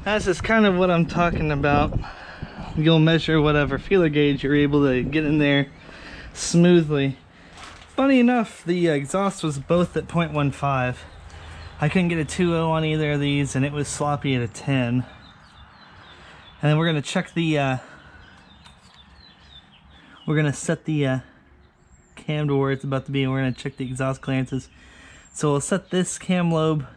That's just kind of what I'm talking about. You'll measure whatever feeler gauge you're able to get in there smoothly. Funny enough, the exhaust was both at 0.15. I couldn't get a 2.0 on either of these, and it was sloppy at a 10. And then we're gonna check the we're gonna set the cam to where it's about to be, and we're gonna check the exhaust clearances. So we'll set this cam lobe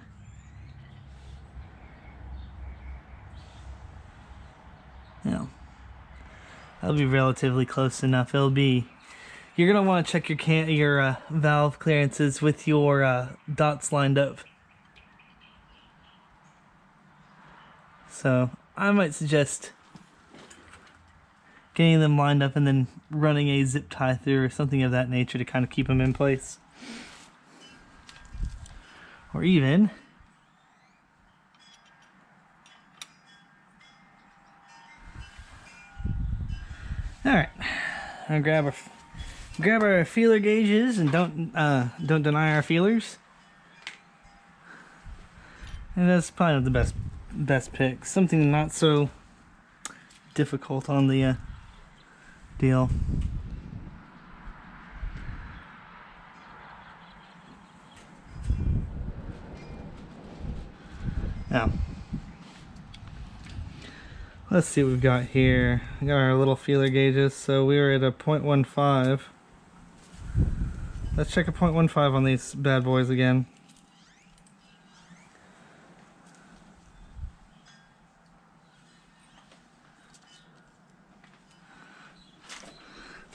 that'll be relatively close enough. It'll be, you're gonna want to check your valve clearances with your dots lined up. So I might suggest getting them lined up and then running a zip tie through or something of that nature to kind of keep them in place. Or even alright, I'll grab our feeler gauges, and don't deny our feelers. And that's probably not the best pick. Something not so difficult on the deal. Now, let's see what we've got here. We got our little feeler gauges. So we were at a 0.15. Let's check a 0.15 on these bad boys again.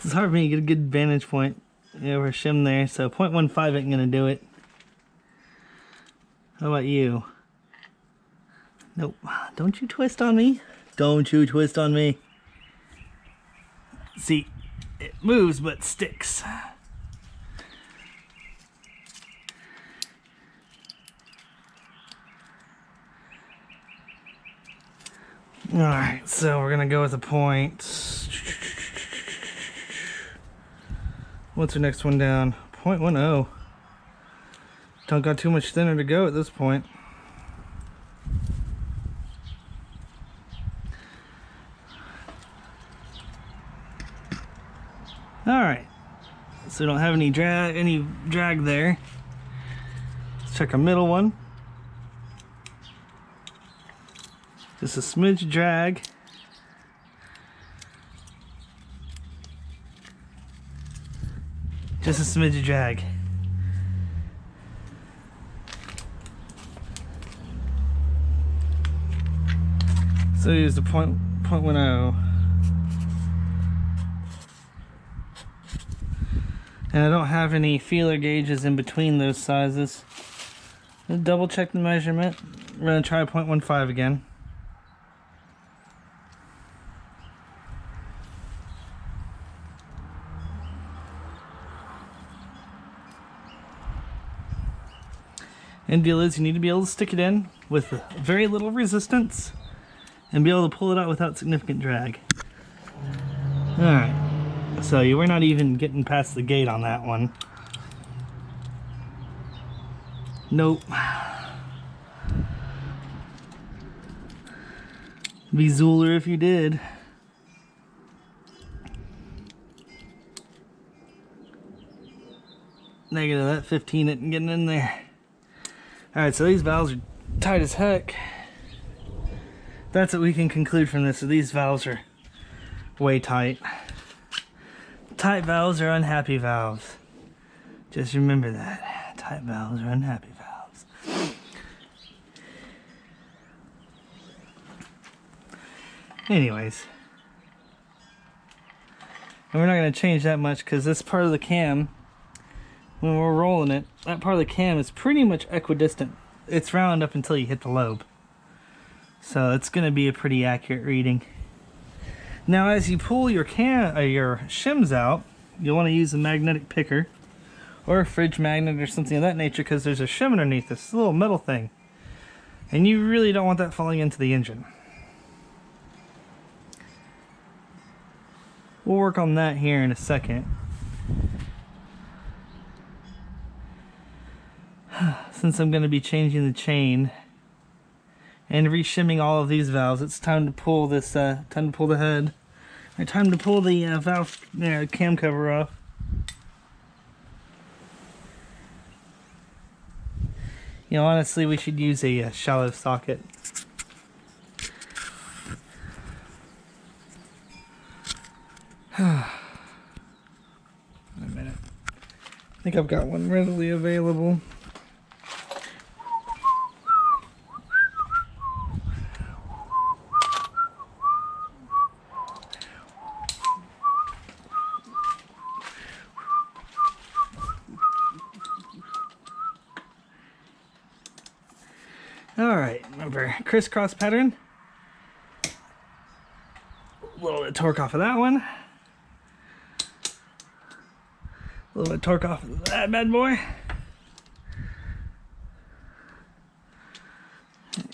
It's hard for me to get a good vantage point. Yeah, we're shim there, so 0.15 ain't gonna do it. How about you? Nope. Don't you twist on me. Don't you twist on me. See, it moves but sticks. Alright, so we're gonna go with a point. What's the next one down? 0.10. Don't got too much thinner to go at this point. Alright, so we don't have any drag there. Let's check our middle one. Just a smidge drag. Just a smidge of drag. So use the 0.10. And I don't have any feeler gauges in between those sizes. Let's double check the measurement. We're gonna try 0.15 again. And deal is, you need to be able to stick it in with very little resistance and be able to pull it out without significant drag. Alright, so you were not even getting past the gate on that one. Nope. Be Zooler if you did. Negative, that 15 isn't getting in there. Alright, so these valves are tight as heck. That's what we can conclude from this. So these valves are way tight. Tight valves are unhappy valves. Just remember that. Tight valves are unhappy valves. Anyways. And we're not going to change that much because this part of the cam, when we're rolling it, that part of the cam is pretty much equidistant. It's round up until you hit the lobe. So it's going to be a pretty accurate reading. Now as you pull your shims out, you'll want to use a magnetic picker or a fridge magnet or something of that nature, because there's a shim underneath this little metal thing. And you really don't want that falling into the engine. We'll work on that here in a second. Since I'm going to be changing the chain and reshimming all of these valves. It's time to pull this, time to pull the head. Or time to pull the valve cam cover off. You know, honestly, we should use a shallow socket. Wait a minute. I think I've got one readily available. Alright, remember, crisscross pattern. A little bit of torque off of that one. A little bit of torque off of that bad boy.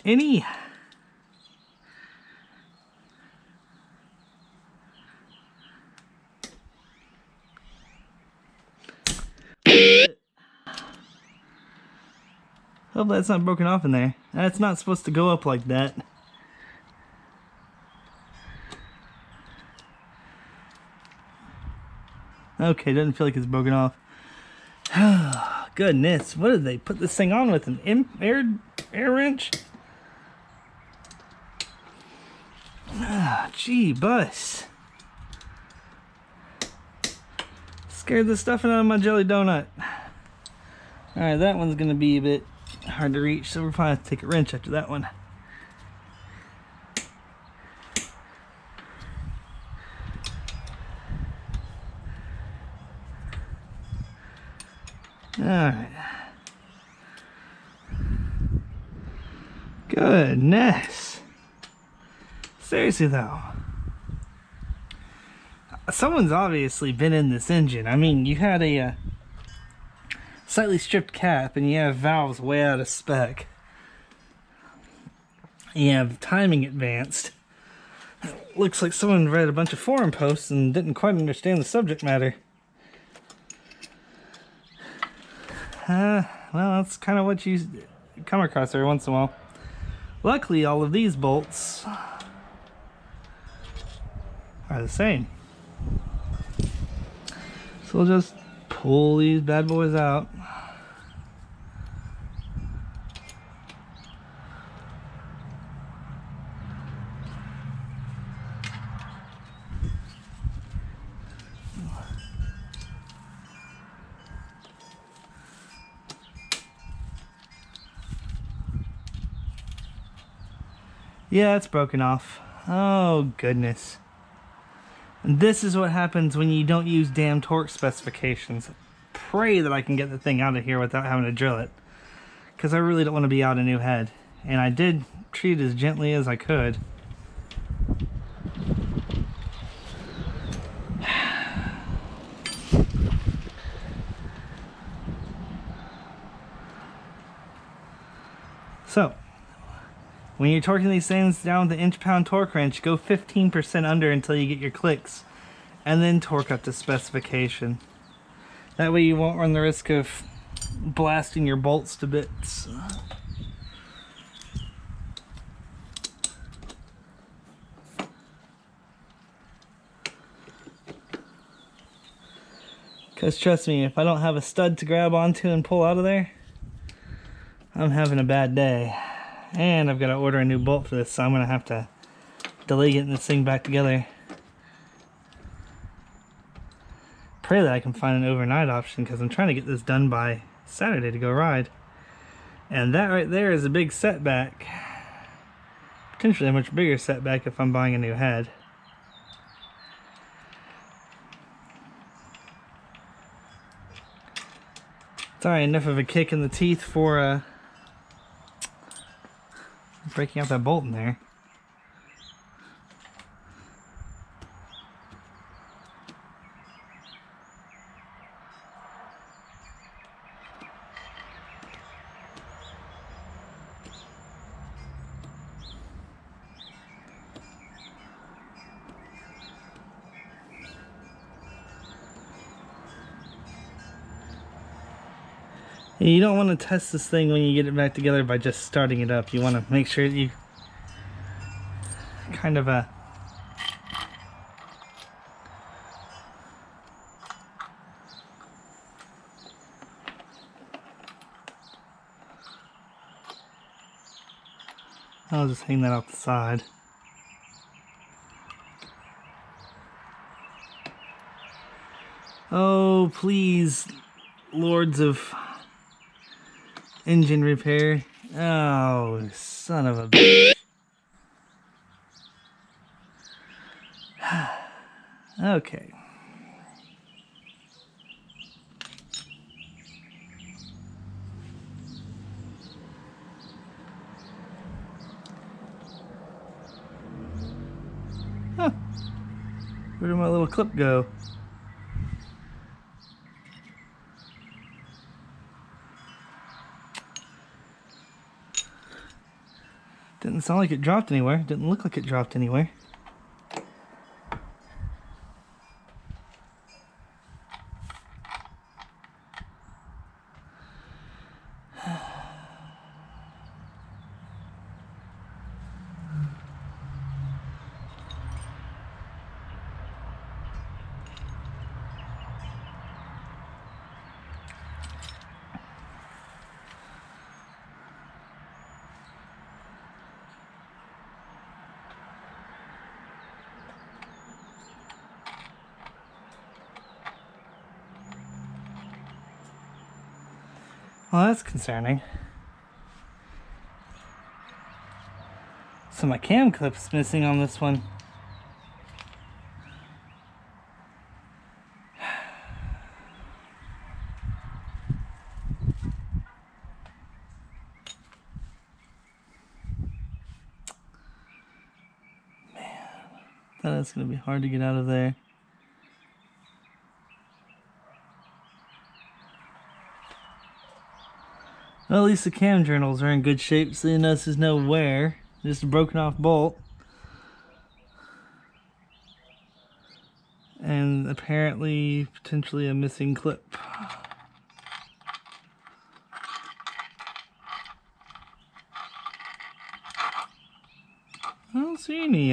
Any. Hope that's not broken off in there. That's not supposed to go up like that. Okay, doesn't feel like it's broken off. Goodness, what did they put this thing on with? An air wrench? Gee, bus. Scared the stuffing out of my jelly donut. Alright, that one's gonna be a bit hard to reach, so we're probably have to take a wrench after that one. Alright. Goodness. Seriously though. Someone's obviously been in this engine. I mean, you had a slightly stripped cap and you have valves way out of spec. You have timing advanced. Looks like someone read a bunch of forum posts and didn't quite understand the subject matter. Well, that's kind of what you come across every once in a while. Luckily, all of these bolts are the same. So we'll just pull these bad boys out. Yeah, it's broken off. Oh, goodness. And this is what happens when you don't use damn torque specifications. Pray that I can get the thing out of here without having to drill it, because I really don't want to be out a new head. And I did treat it as gently as I could. So, when you're torquing these things down with the inch-pound torque wrench, go 15% under until you get your clicks, and then torque up to specification. That way you won't run the risk of blasting your bolts to bits. Because trust me, if I don't have a stud to grab onto and pull out of there, I'm having a bad day. And I've got to order a new bolt for this, so I'm going to have to delay getting this thing back together. Pray that I can find an overnight option, because I'm trying to get this done by Saturday to go ride. And that right there is a big setback. Potentially a much bigger setback if I'm buying a new head. It's alright, enough of a kick in the teeth for breaking out that bolt in there. You don't want to test this thing when you get it back together by just starting it up. You want to make sure you kind of a I'll just hang that off the side. Oh, please, lords of engine repair. Oh, son of a bitch. Okay. Huh. Where did my little clip go? Didn't sound like it dropped anywhere. Didn't look like it dropped anywhere. Well, that's concerning. So my cam clip's missing on this one. Man, that's gonna be hard to get out of there. Well, at least the cam journals are in good shape, so you notice there's no wear, just a broken off bolt. And apparently, potentially a missing clip. I don't see any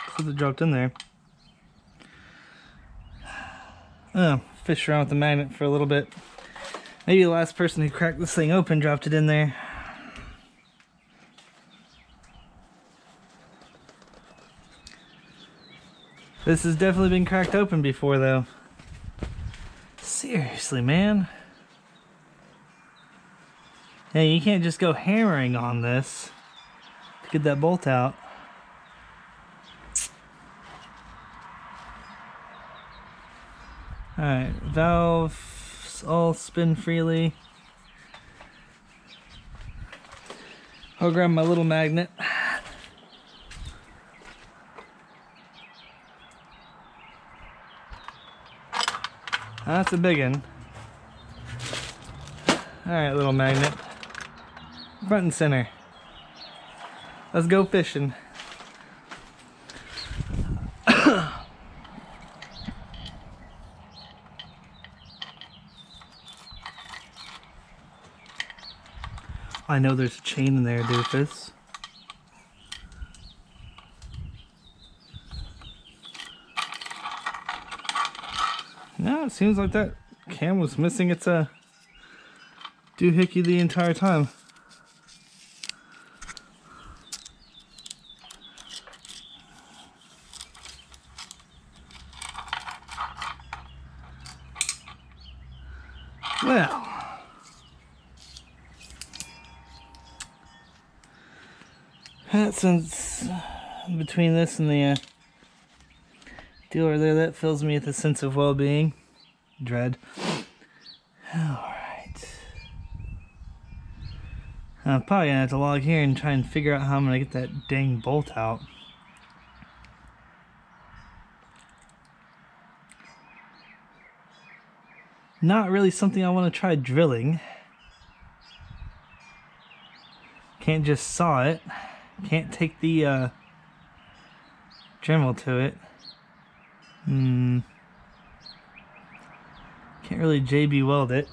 clip that dropped in there. Oh, fish around with the magnet for a little bit. Maybe the last person who cracked this thing open dropped it in there. This has definitely been cracked open before, though. Seriously, man. Hey, you can't just go hammering on this to get that bolt out. Alright, valves all spin freely. I'll grab my little magnet. That's a big one. Alright, little magnet. Front and center. Let's go fishing. I know there's a chain in there, doofus. No, it seems like that cam was missing its doohickey the entire time. Well, that sense between this and the dealer there, that fills me with a sense of well-being. Dread. Alright. I'm probably gonna have to log here and try and figure out how I'm gonna get that dang bolt out. Not really something I want to try drilling. Can't just saw it. Can't take the Dremel to it. Can't really JB weld it.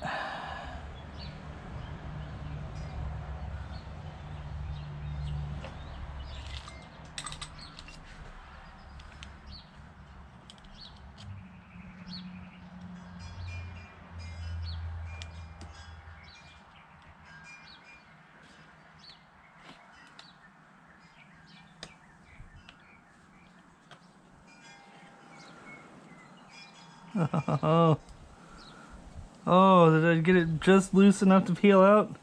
Oh, oh, did I get it just loose enough to peel out?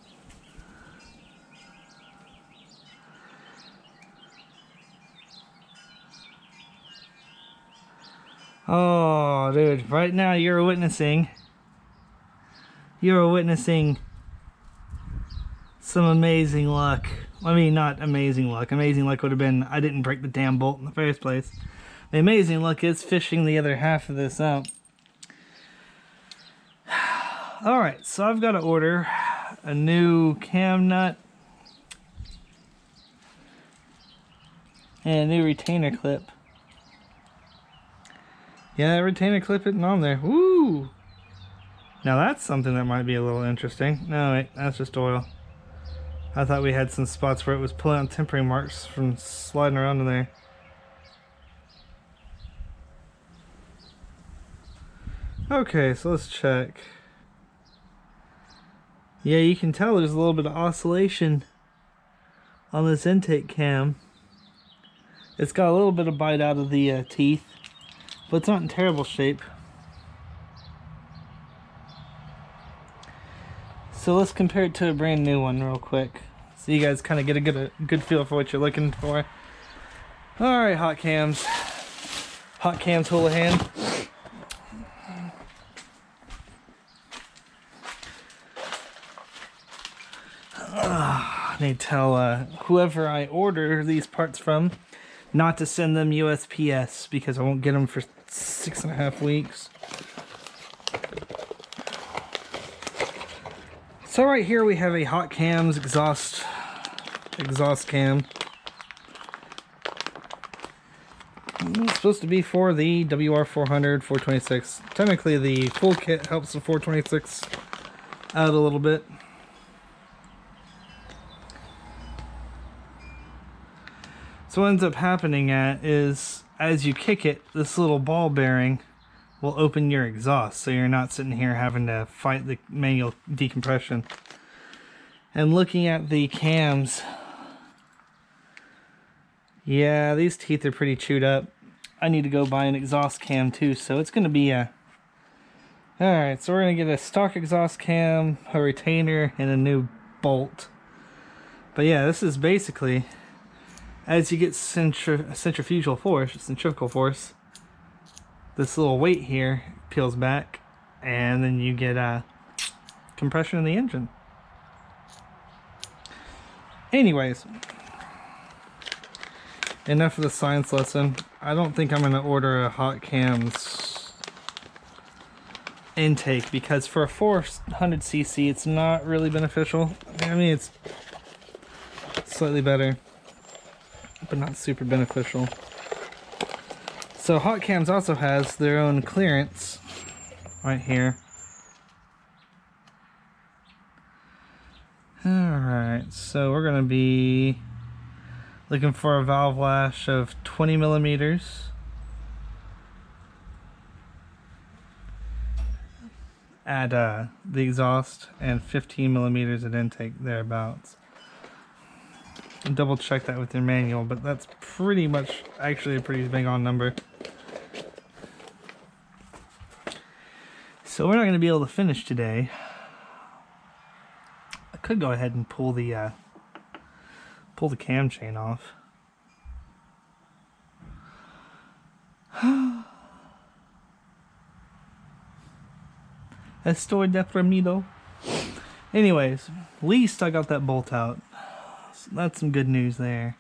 Oh, dude, right now you're witnessing some amazing luck. I mean, not amazing luck. Amazing luck would have been I didn't break the damn bolt in the first place. The amazing luck is fishing the other half of this out. Alright, so I've got to order a new cam nut and a new retainer clip. Yeah, that retainer clip isn't on there. Woo! Now that's something that might be a little interesting. No, wait, that's just oil. I thought we had some spots where it was pulling out tempering marks from sliding around in there. Okay, so let's check. Yeah, you can tell there's a little bit of oscillation on this intake cam. It's got a little bit of bite out of the teeth, but it's not in terrible shape. So let's compare it to a brand new one real quick, so you guys kind of get a good feel for what you're looking for. All right, hot cams, Houlihan. I need to tell whoever I order these parts from not to send them USPS because I won't get them for 6.5 weeks. So right here we have a hot cams exhaust cam. It's supposed to be for the WR400 426. Technically the full kit helps the 426 out a little bit. So what ends up happening is as you kick it, this little ball bearing will open your exhaust, so you're not sitting here having to fight the manual decompression. And looking at the cams, yeah, these teeth are pretty chewed up. I need to go buy an exhaust cam too, so it's going to be a... Alright, so we're going to get a stock exhaust cam, a retainer, and a new bolt. But yeah, this is basically, as you get centrifugal force, this little weight here peels back, and then you get compression in the engine. Anyways, enough of the science lesson. I don't think I'm going to order a hot cams intake because for a 400cc it's not really beneficial. I mean, it's slightly better, but not super beneficial. So hot cams also has their own clearance right here. Alright, so we're going to be looking for a valve lash of 20 millimeters. At the exhaust and 15 millimeters at intake, thereabouts. Double check that with your manual, but that's pretty much actually a pretty big on number. So we're not going to be able to finish today. I could go ahead and pull the cam chain off. Estoy deprimido. Anyways, at least I got that bolt out. So that's some good news there.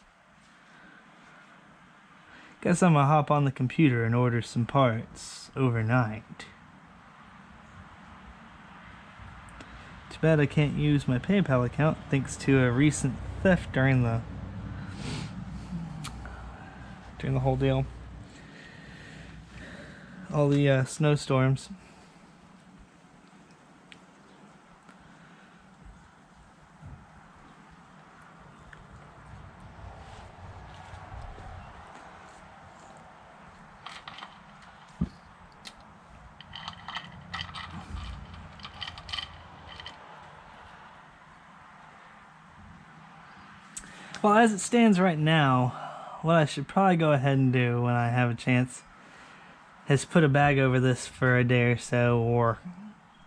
Guess I'm gonna hop on the computer and order some parts overnight. Too bad I can't use my PayPal account thanks to a recent theft during the whole deal. All the snowstorms. Well, as it stands right now, what I should probably go ahead and do when I have a chance is put a bag over this for a day or so, or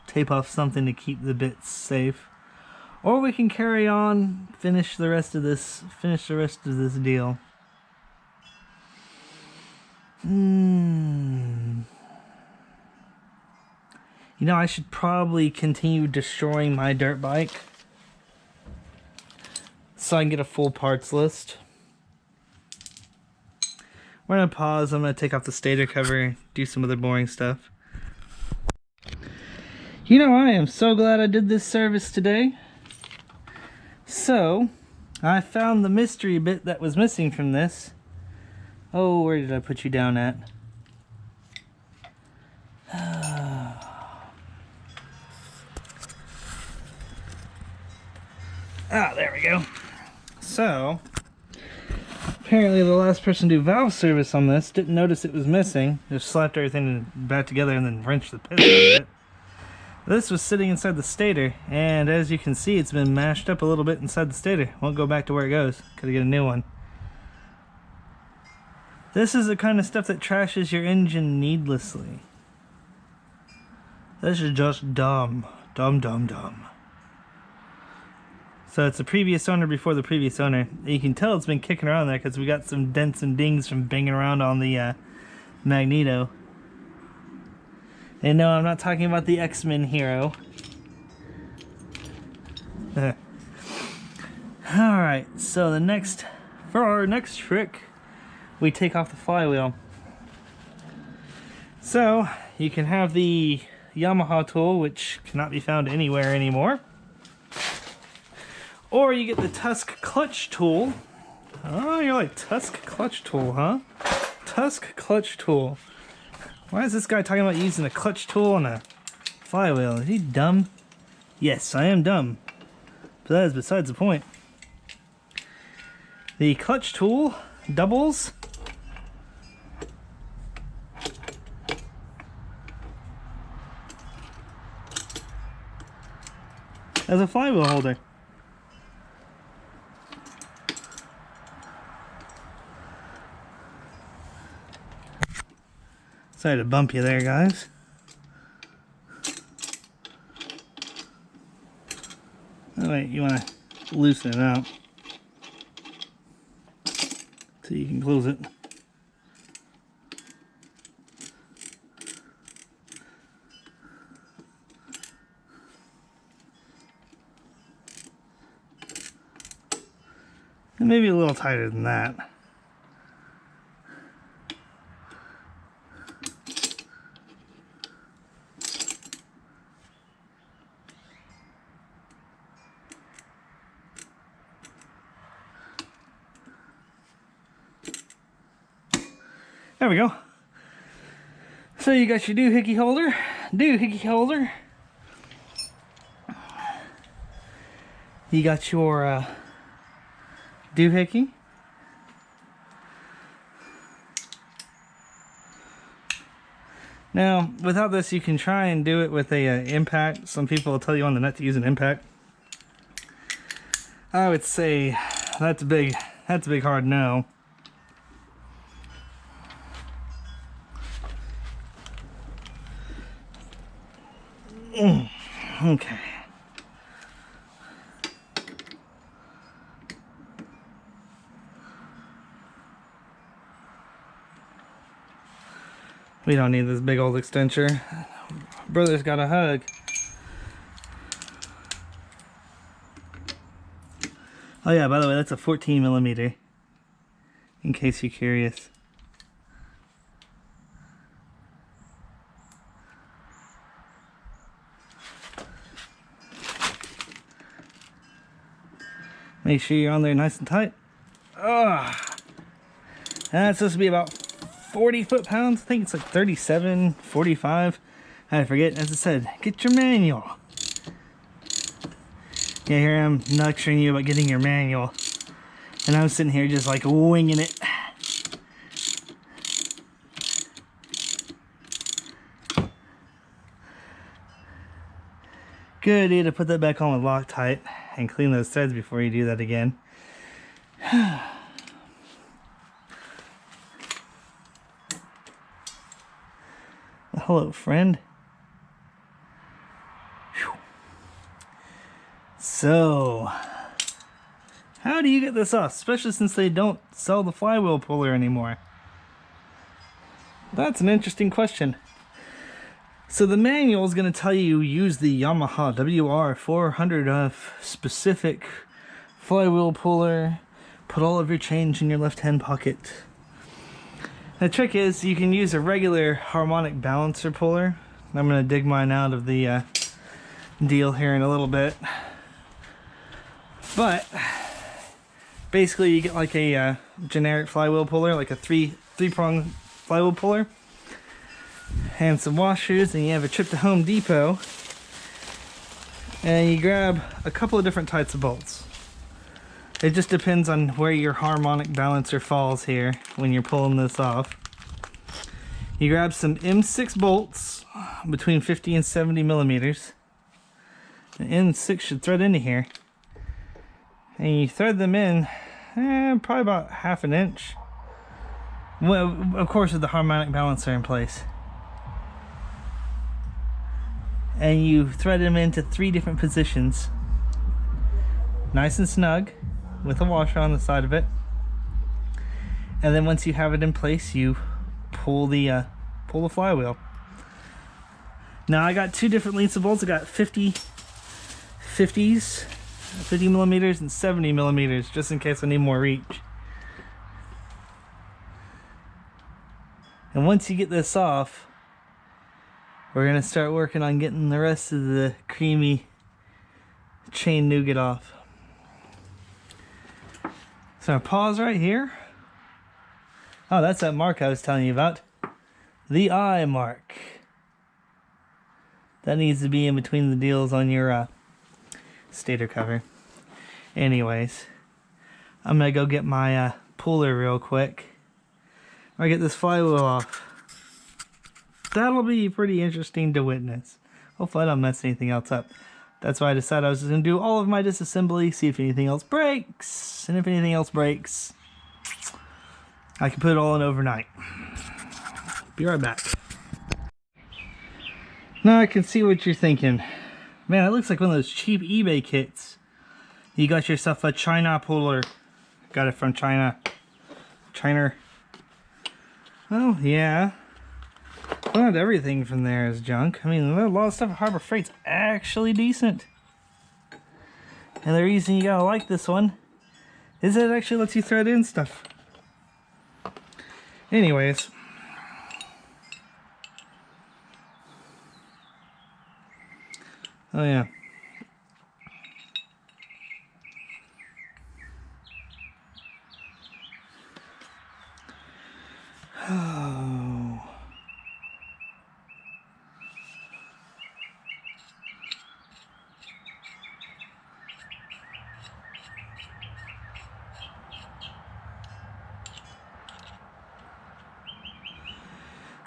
tape off something to keep the bits safe. Or we can carry on, finish the rest of this deal. You know, I should probably continue destroying my dirt bike so I can get a full parts list. We're gonna pause. I'm gonna take off the stator cover, do some other boring stuff. You know, I am so glad I did this service today. So, I found the mystery bit that was missing from this. Oh, where did I put you down at? Ah, there we go. So, apparently the last person to do valve service on this didn't notice it was missing. Just slapped everything back together and then wrenched the piss out of it. This was sitting inside the stator, and as you can see, it's been mashed up a little bit inside the stator. Won't go back to where it goes. Gotta get a new one. This is the kind of stuff that trashes your engine needlessly. This is just dumb. Dumb, dumb, dumb. So it's the previous owner before the previous owner. You can tell it's been kicking around there because we got some dents and dings from banging around on the magneto. And no, I'm not talking about the X-Men hero. Alright, so for our next trick, we take off the flywheel. So, you can have the Yamaha tool, which cannot be found anywhere anymore. Or you get the Tusk clutch tool. Oh, you're like, Tusk clutch tool, huh? Tusk clutch tool. Why is this guy talking about using a clutch tool on a flywheel? Is he dumb? Yes, I am dumb. But that is besides the point. The clutch tool doubles as a flywheel holder. Sorry to bump you there, guys. Oh wait, you want to loosen it out so you can close it. And maybe a little tighter than that. There we go. So you got your doohickey holder. You got your doohickey. Now, without this, you can try and do it with a impact. Some people will tell you on the net to use an impact. I would say that's a big hard no. Okay. We don't need this big old extension. Brother's got a hug. Oh yeah, by the way, that's a 14mm, in case you're curious. Make sure you're on there nice and tight. Ugh. That's supposed to be about 40 foot-pounds. I think it's like 37, 45. I forget. As I said, get your manual. Yeah, here I'm lecturing you about getting your manual. And I'm sitting here just like winging it. Good idea to put that back on with Loctite and clean those threads before you do that again. Hello, friend. Whew. So, how do you get this off? Especially since they don't sell the flywheel puller anymore. That's an interesting question. So the manual is going to tell you use the Yamaha WR400F specific flywheel puller. Put all of your change in your left-hand pocket. The trick is you can use a regular harmonic balancer puller. I'm going to dig mine out of the deal here in a little bit. But basically you get like a generic flywheel puller, like a three-prong flywheel puller. And some washers, and you have a trip to Home Depot. And you grab a couple of different types of bolts. It just depends on where your harmonic balancer falls here when you're pulling this off. You grab some M6 bolts between 50 and 70 millimeters. The M6 should thread into here. And you thread them in probably about ½ an inch. Well, of course with the harmonic balancer in place. And you thread them into 3 different positions. Nice and snug, with a washer on the side of it. And then once you have it in place, you pull the flywheel. Now I got 2 different lengths of bolts. I got 50 millimeters and 70 millimeters, just in case I need more reach. And once you get this off, we're going to start working on getting the rest of the creamy chain nougat off. So pause right here. Oh, that's that mark I was telling you about. The eye mark. That needs to be in between the deals on your stator cover. Anyways, I'm going to go get my puller real quick. I'll get this flywheel off. That'll be pretty interesting to witness. Hopefully I don't mess anything else up. That's why I decided I was just going to do all of my disassembly, see if anything else breaks. And if anything else breaks, I can put it all in overnight. Be right back. Now I can see what you're thinking. Man, it looks like one of those cheap eBay kits. You got yourself a China puller. Got it from China. Oh, yeah. Well, not everything from there is junk. I mean, a lot of stuff at Harbor Freight's actually decent. And the reason you gotta like this one is that it actually lets you thread in stuff. Anyways. Oh, yeah. Oh.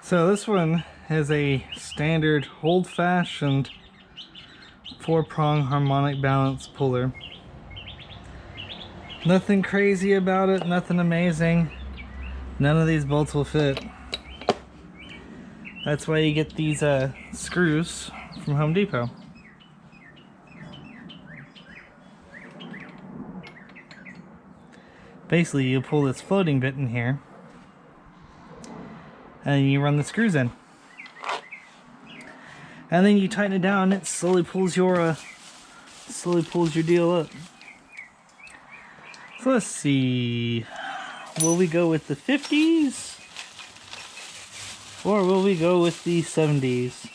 So this one has a standard old-fashioned 4-prong harmonic balance puller. Nothing crazy about it, nothing amazing. None of these bolts will fit. That's why you get these screws from Home Depot. Basically, you pull this floating bit in here, and you run the screws in. And then you tighten it down, it slowly pulls your deal up. So let's see. Will we go with the 50s? Or will we go with the 70s?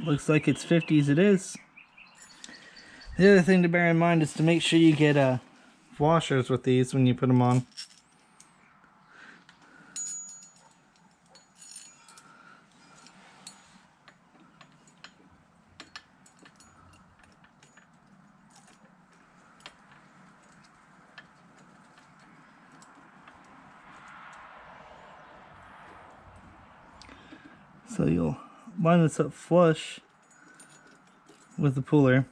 Looks like it's 50s it is. The other thing to bear in mind is to make sure you get washers with these when you put them on. So you'll line this up flush with the puller.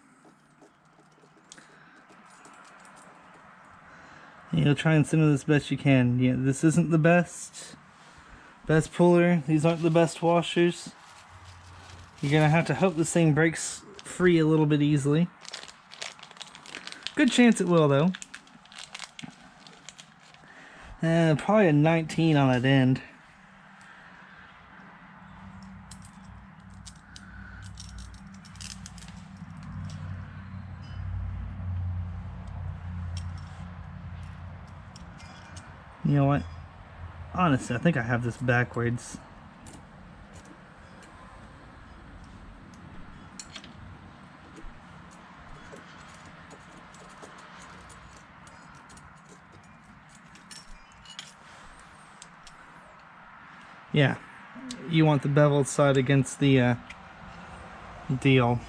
You know, try and center this best you can. Yeah, this isn't the best puller. These aren't the best washers. You're gonna have to hope this thing breaks free a little bit easily. Good chance it will, though. Probably a 19 on that end. You know what? Honestly, I think I have this backwards. Yeah, you want the beveled side against the deal.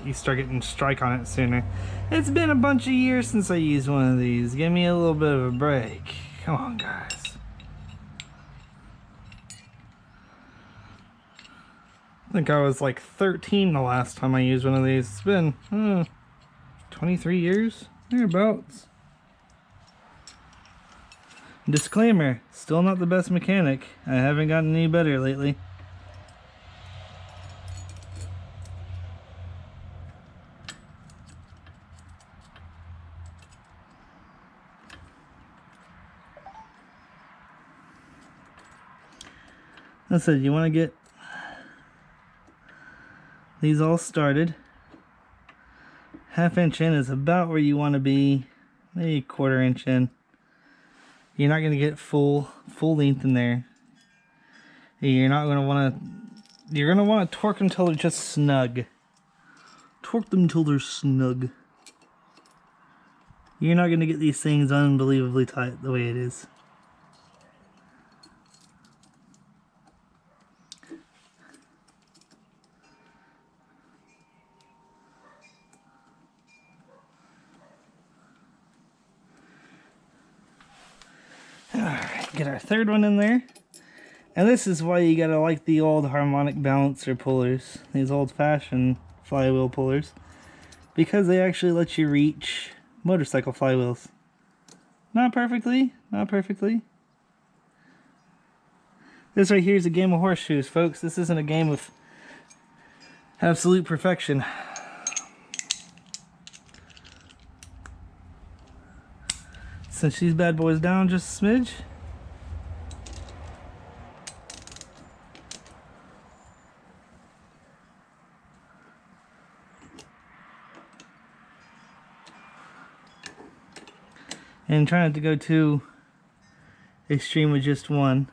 You start getting strike on it sooner. It's been a bunch of years since I used one of these. Give me a little bit of a break. Come on, guys. I think I was like 13 the last time I used one of these. It's been 23 years, thereabouts. Disclaimer, still not the best mechanic. I haven't gotten any better lately. I said, you want to get these all started. 1/2 inch in is about where you want to be, maybe 1/4 inch in. You're not going to get full length in there. You're not going to want to, you're going to want to torque them until they're just snug. Torque them until they're snug. You're not going to get these things unbelievably tight the way it is. Alright, get our third one in there. And this is why you gotta like the old harmonic balancer pullers, these old-fashioned flywheel pullers, because they actually let you reach motorcycle flywheels. Not perfectly, not perfectly. This right here is a game of horseshoes, folks. This isn't a game of absolute perfection. Cinch these bad boys down just a smidge. And try not to go too extreme with just one.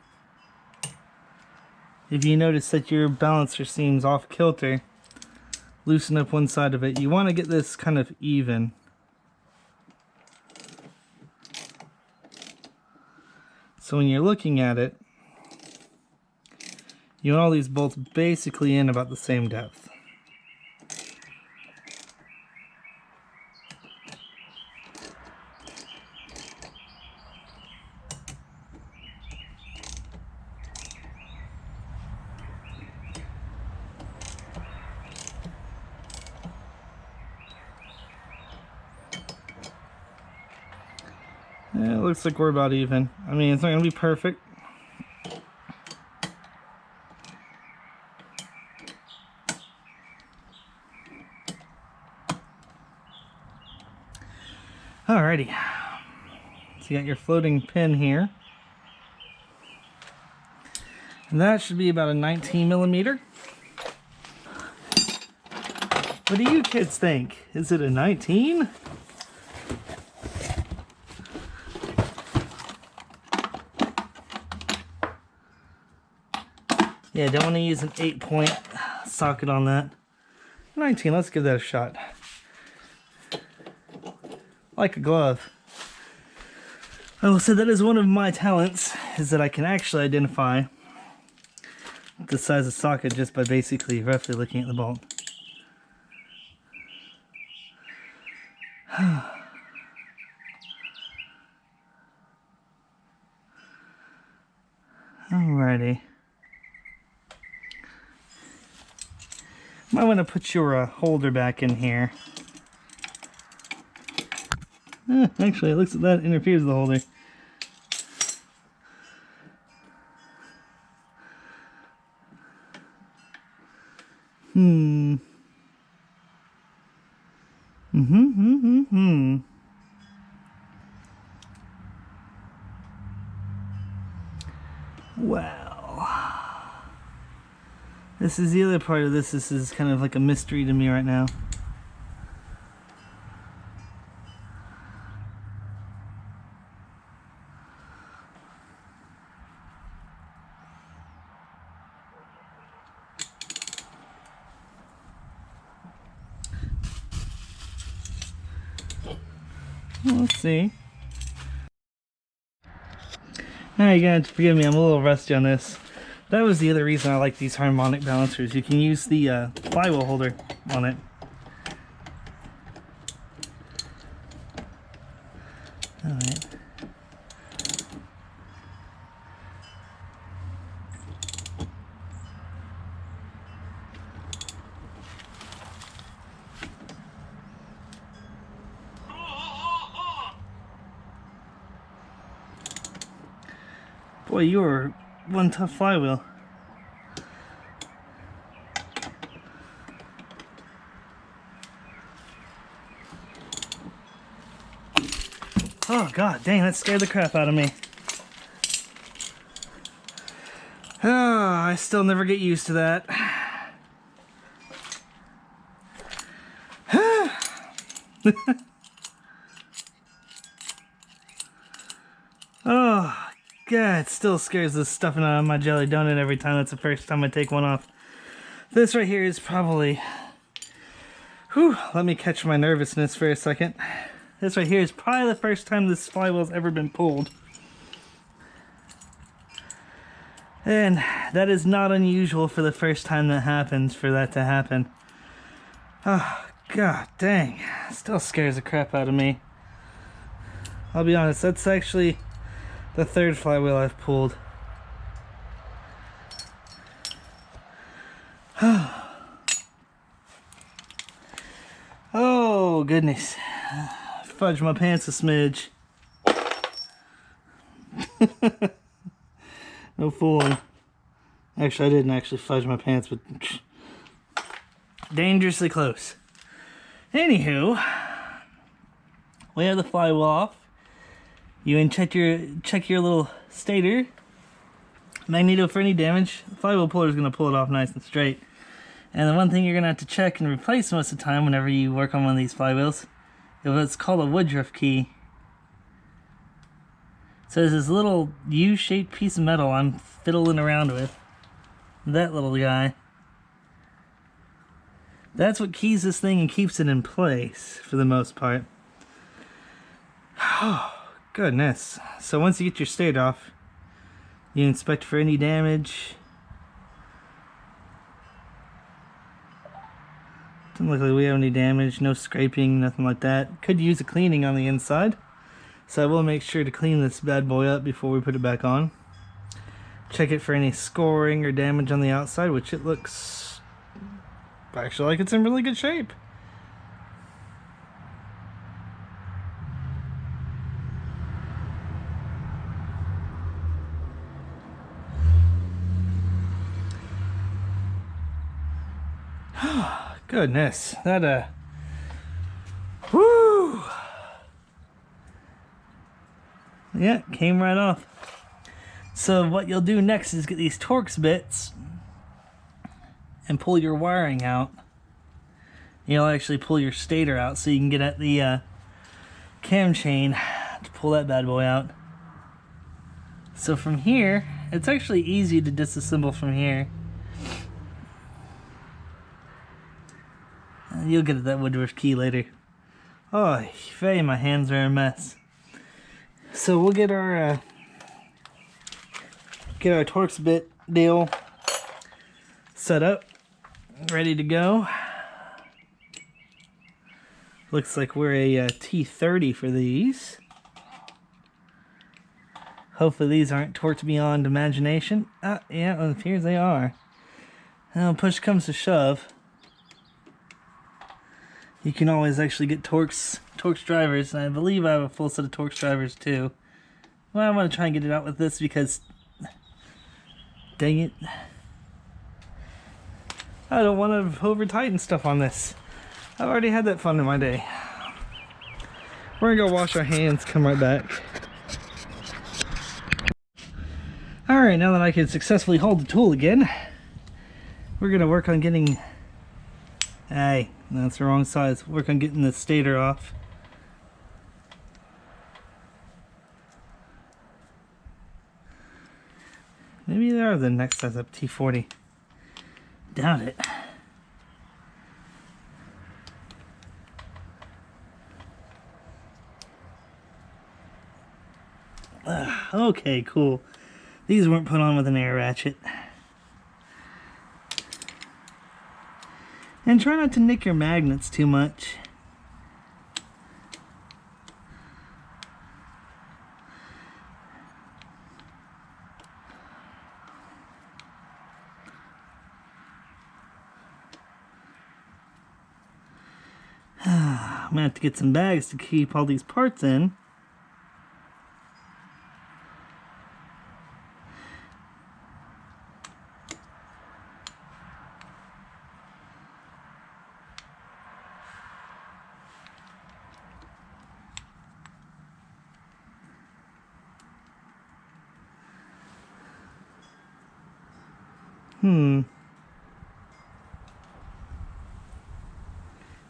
If you notice that your balancer seems off kilter, loosen up one side of it. You want to get this kind of even. So when you're looking at it, you want all these bolts basically in about the same depth. Yeah, it looks like we're about even. I mean, it's not going to be perfect. Alrighty. So you got your floating pin here. And that should be about a 19 millimeter. What do you kids think? Is it a 19? Yeah, don't want to use an 8-point socket on that. 19, let's give that a shot. Like a glove. I will say that is one of my talents, is that I can actually identify the size of socket just by basically roughly looking at the bolt. Alrighty. Might want to put your holder back in here. Actually, it looks like that interferes with the holder. Wow. This is the other part of this. This is kind of like a mystery to me right now. Let's see. Now you're gonna have to forgive me, I'm a little rusty on this. That was the other reason I like these harmonic balancers. You can use the flywheel holder on it. Alright. Boy, you were one tough flywheel. Oh god, dang, that scared the crap out of me. Oh, I still never get used to that. Oh god, it still scares the stuffing out of my jelly donut every time. That's the first time I take one off. This right here is probably... Whew, let me catch my nervousness for a second. This right here is probably the first time this flywheel's ever been pulled. And that is not unusual for the first time that happens, for that to happen. Oh, god dang. Still scares the crap out of me. I'll be honest, that's actually the third flywheel I've pulled. Oh, goodness. Fudge my pants a smidge. No fooling. Actually, I didn't actually fudge my pants, but dangerously close. Anywho, we have the flywheel off. You can check your little stator magneto for any damage. The flywheel puller is going to pull it off nice and straight. And the one thing you're going to have to check and replace most of the time whenever you work on one of these flywheels is what's called a woodruff key. So there's this little U-shaped piece of metal I'm fiddling around with. That little guy. That's what keys this thing and keeps it in place for the most part. Oh, goodness. So once you get your stator off, you inspect for any damage. Doesn't look like we have any damage, no scraping, nothing like that. Could use a cleaning on the inside. So I will make sure to clean this bad boy up before we put it back on. Check it for any scoring or damage on the outside, which it looks actually like it's in really good shape. Goodness, that whoo! Yeah, came right off. So what you'll do next is get these Torx bits and pull your wiring out. You'll actually pull your stator out so you can get at the cam chain to pull that bad boy out. So from here, it's actually easy to disassemble from here. You'll get at that woodruff key later. Oh, vey, my hands are a mess. So we'll get our Torx bit deal set up, ready to go. Looks like we're a T30 for these. Hopefully these aren't torqued beyond imagination. Ah, yeah, it appears they are. Now push comes to shove. you can always actually get Torx drivers, and I believe I have a full set of Torx drivers too. Well, I want to try and get it out with this because, dang it, I don't want to over tighten stuff on this. I've already had that fun in my day. We're gonna go wash our hands, come right back. Alright, now that I can successfully hold the tool again, we're gonna work on getting, hey, that's the wrong size. Work on getting the stator off. Maybe they are the next size up, T40. Doubt it. Okay, cool. These weren't put on with an air ratchet. And try not to nick your magnets too much. I'm gonna have to get some bags to keep all these parts in.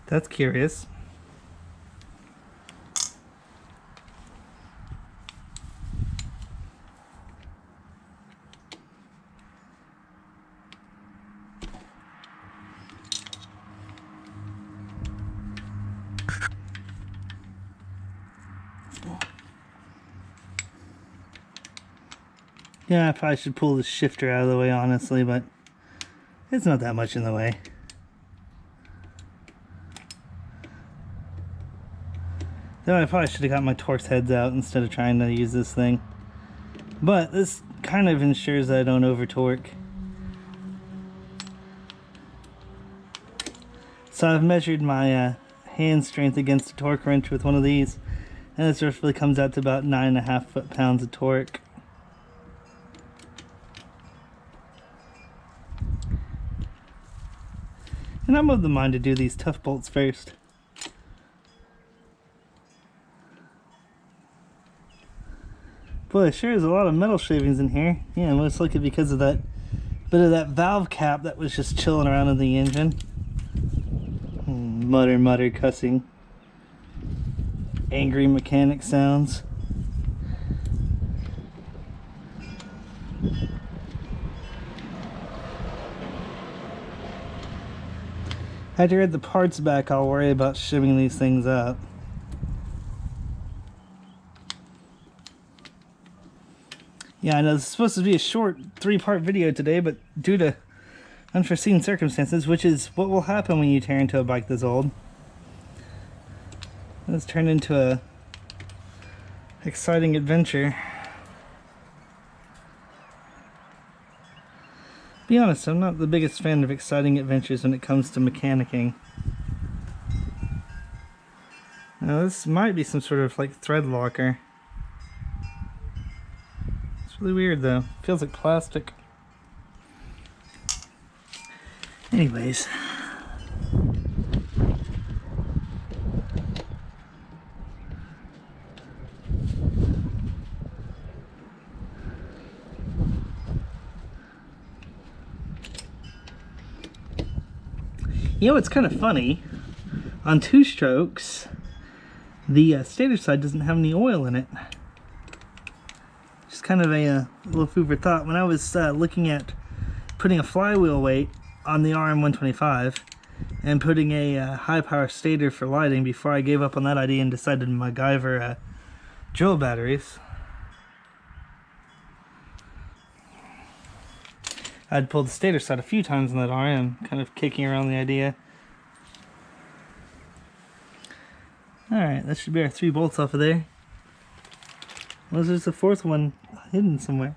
That's curious. Yeah, I probably should pull the shifter out of the way, honestly, but it's not that much in the way. Though I probably should have got my Torx heads out instead of trying to use this thing. But this kind of ensures that I don't over torque. So I've measured my hand strength against a torque wrench with one of these, and this roughly comes out to about 9.5 foot-pounds of torque. And I'm of the mind to do these tough bolts first. Boy, sure is a lot of metal shavings in here. Yeah, most likely because of that bit of that valve cap that was just chilling around in the engine. Mutter, cussing. Angry mechanic sounds. After I get the parts back, I'll worry about shimming these things up. Yeah, I know this is supposed to be a short 3-part video today, but due to unforeseen circumstances, which is what will happen when you tear into a bike this old, it's turned into a exciting adventure. Be honest, I'm not the biggest fan of exciting adventures when it comes to mechanicking. Now this might be some sort of like thread locker. It's really weird though. Feels like plastic. Anyways. You know, it's kind of funny. On 2-strokes, the stator side doesn't have any oil in it. Just kind of a little food for thought. When I was looking at putting a flywheel weight on the RM125 and putting a high power stator for lighting before I gave up on that idea and decided to MacGyver drill batteries, I'd pulled the stator side a few times in that RM, kind of kicking around the idea. Alright, that should be our 3 bolts off of there. Unless there's a 4th one hidden somewhere.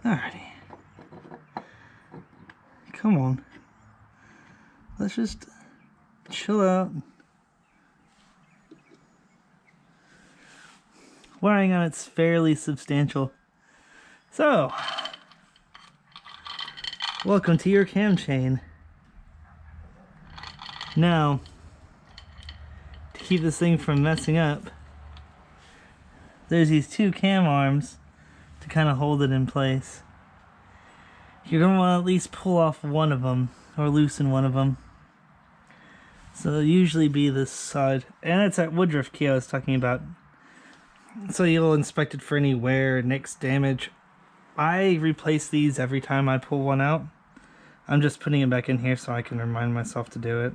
Alrighty. let's just chill out. Wiring on it's fairly substantial. So, welcome to your cam chain. Now, to keep this thing from messing up, there's these two cam arms to kind of hold it in place. You're going to want to at least pull off one of them or loosen one of them. So it'll usually be this side. And that's that woodruff key I was talking about. So you'll inspect it for any wear, nicks, damage. I replace these every time I pull one out. I'm just putting it back in here so I can remind myself to do it.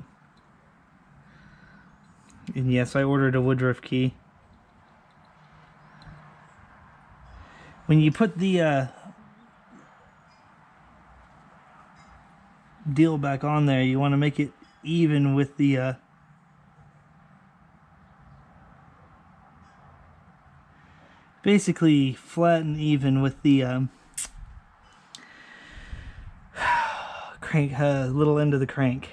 And yes, I ordered a woodruff key. When you put the deal back on there, you want to make it even with the basically flat and even with the crank, little end of the crank,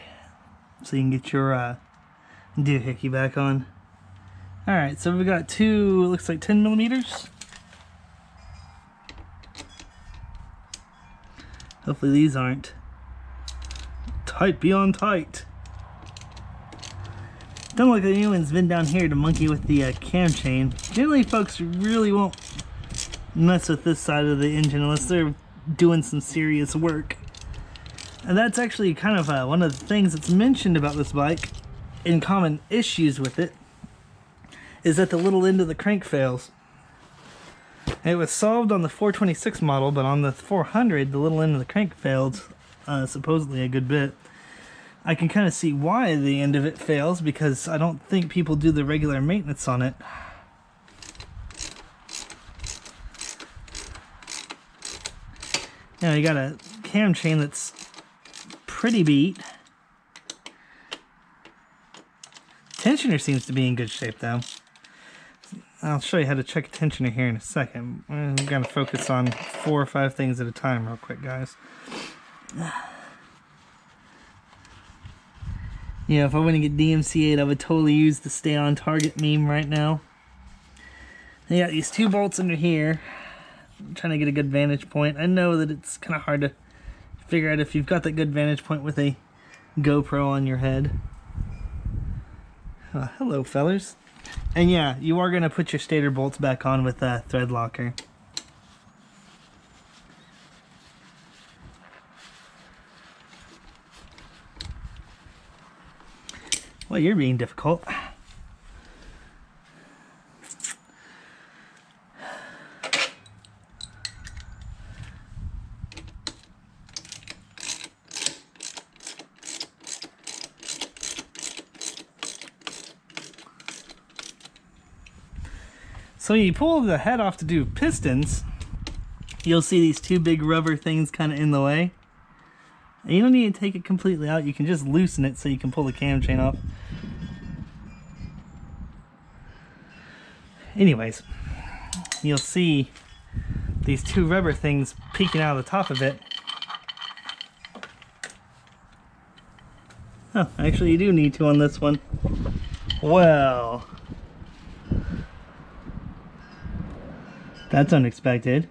so you can get your doohickey back on. Alright, so we've got two, it looks like 10 millimeters. Hopefully these aren't tight beyond tight. Don't look like anyone's been down here to monkey with the cam chain. Generally folks really won't mess with this side of the engine unless they're doing some serious work. And that's actually kind of one of the things that's mentioned about this bike in common issues with it, is that the little end of the crank fails. It was solved on the 426 model, but on the 400, the little end of the crank failed supposedly a good bit. I can kind of see why the end of it fails, because I don't think people do the regular maintenance on it. Now you got a cam chain that's pretty beat. Tensioner seems to be in good shape though. I'll show you how to check a tensioner here in a second. I'm going to focus on 4 or 5 things at a time real quick, guys. Yeah, if I want to get DMCA'd, I would totally use the stay on target meme right now. I got these 2 bolts under here. I'm trying to get a good vantage point. I know that it's kind of hard to figure out if you've got that good vantage point with a GoPro on your head. Hello, fellers. And yeah, you are going to put your stator bolts back on with a thread locker. Well, you're being difficult. So you pull the head off to do pistons, you'll see these 2 big rubber things kind of in the way. And you don't need to take it completely out, you can just loosen it so you can pull the cam chain off. Anyways, you'll see these 2 rubber things peeking out of the top of it. Oh, actually you do need to on this one. Well, that's unexpected.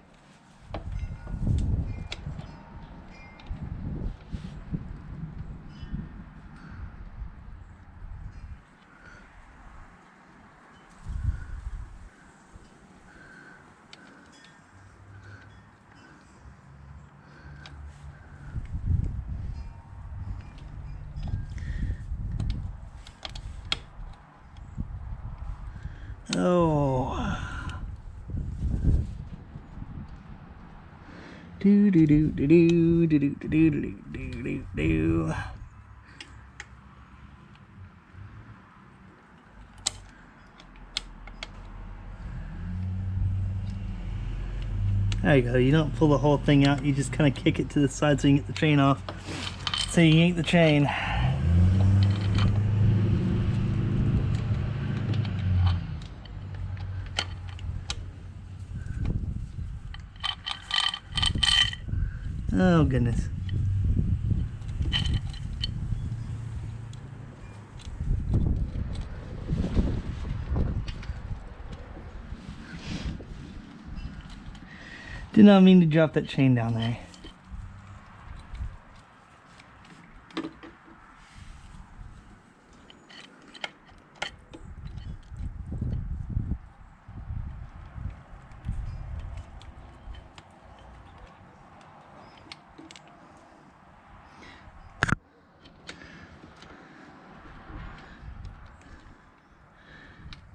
Oh. Do do do do do do do do do do do do. There you go. You don't pull the whole thing out. You just kind of kick it to the side so you can get the chain off. So you yank the chain. Oh goodness. Did not mean to drop that chain down there.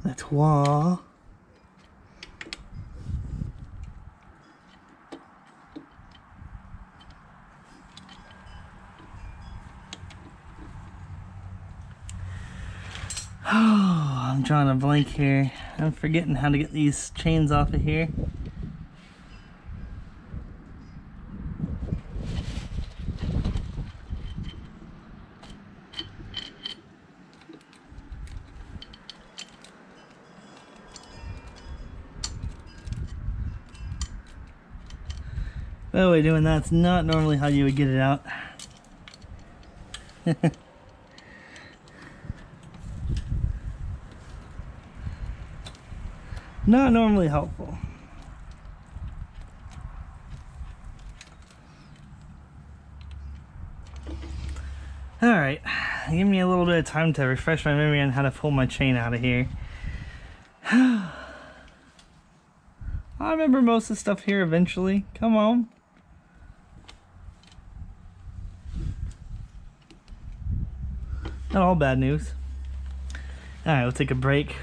That's why. Oh, I'm drawing a blank here. I'm forgetting how to get these chains off of here. By the way, doing that's not normally how you would get it out. Not normally helpful. Alright, give me a little bit of time to refresh my memory on how to pull my chain out of here. I remember most of the stuff here eventually. Come on. Not all bad news. Alright, we'll take a break.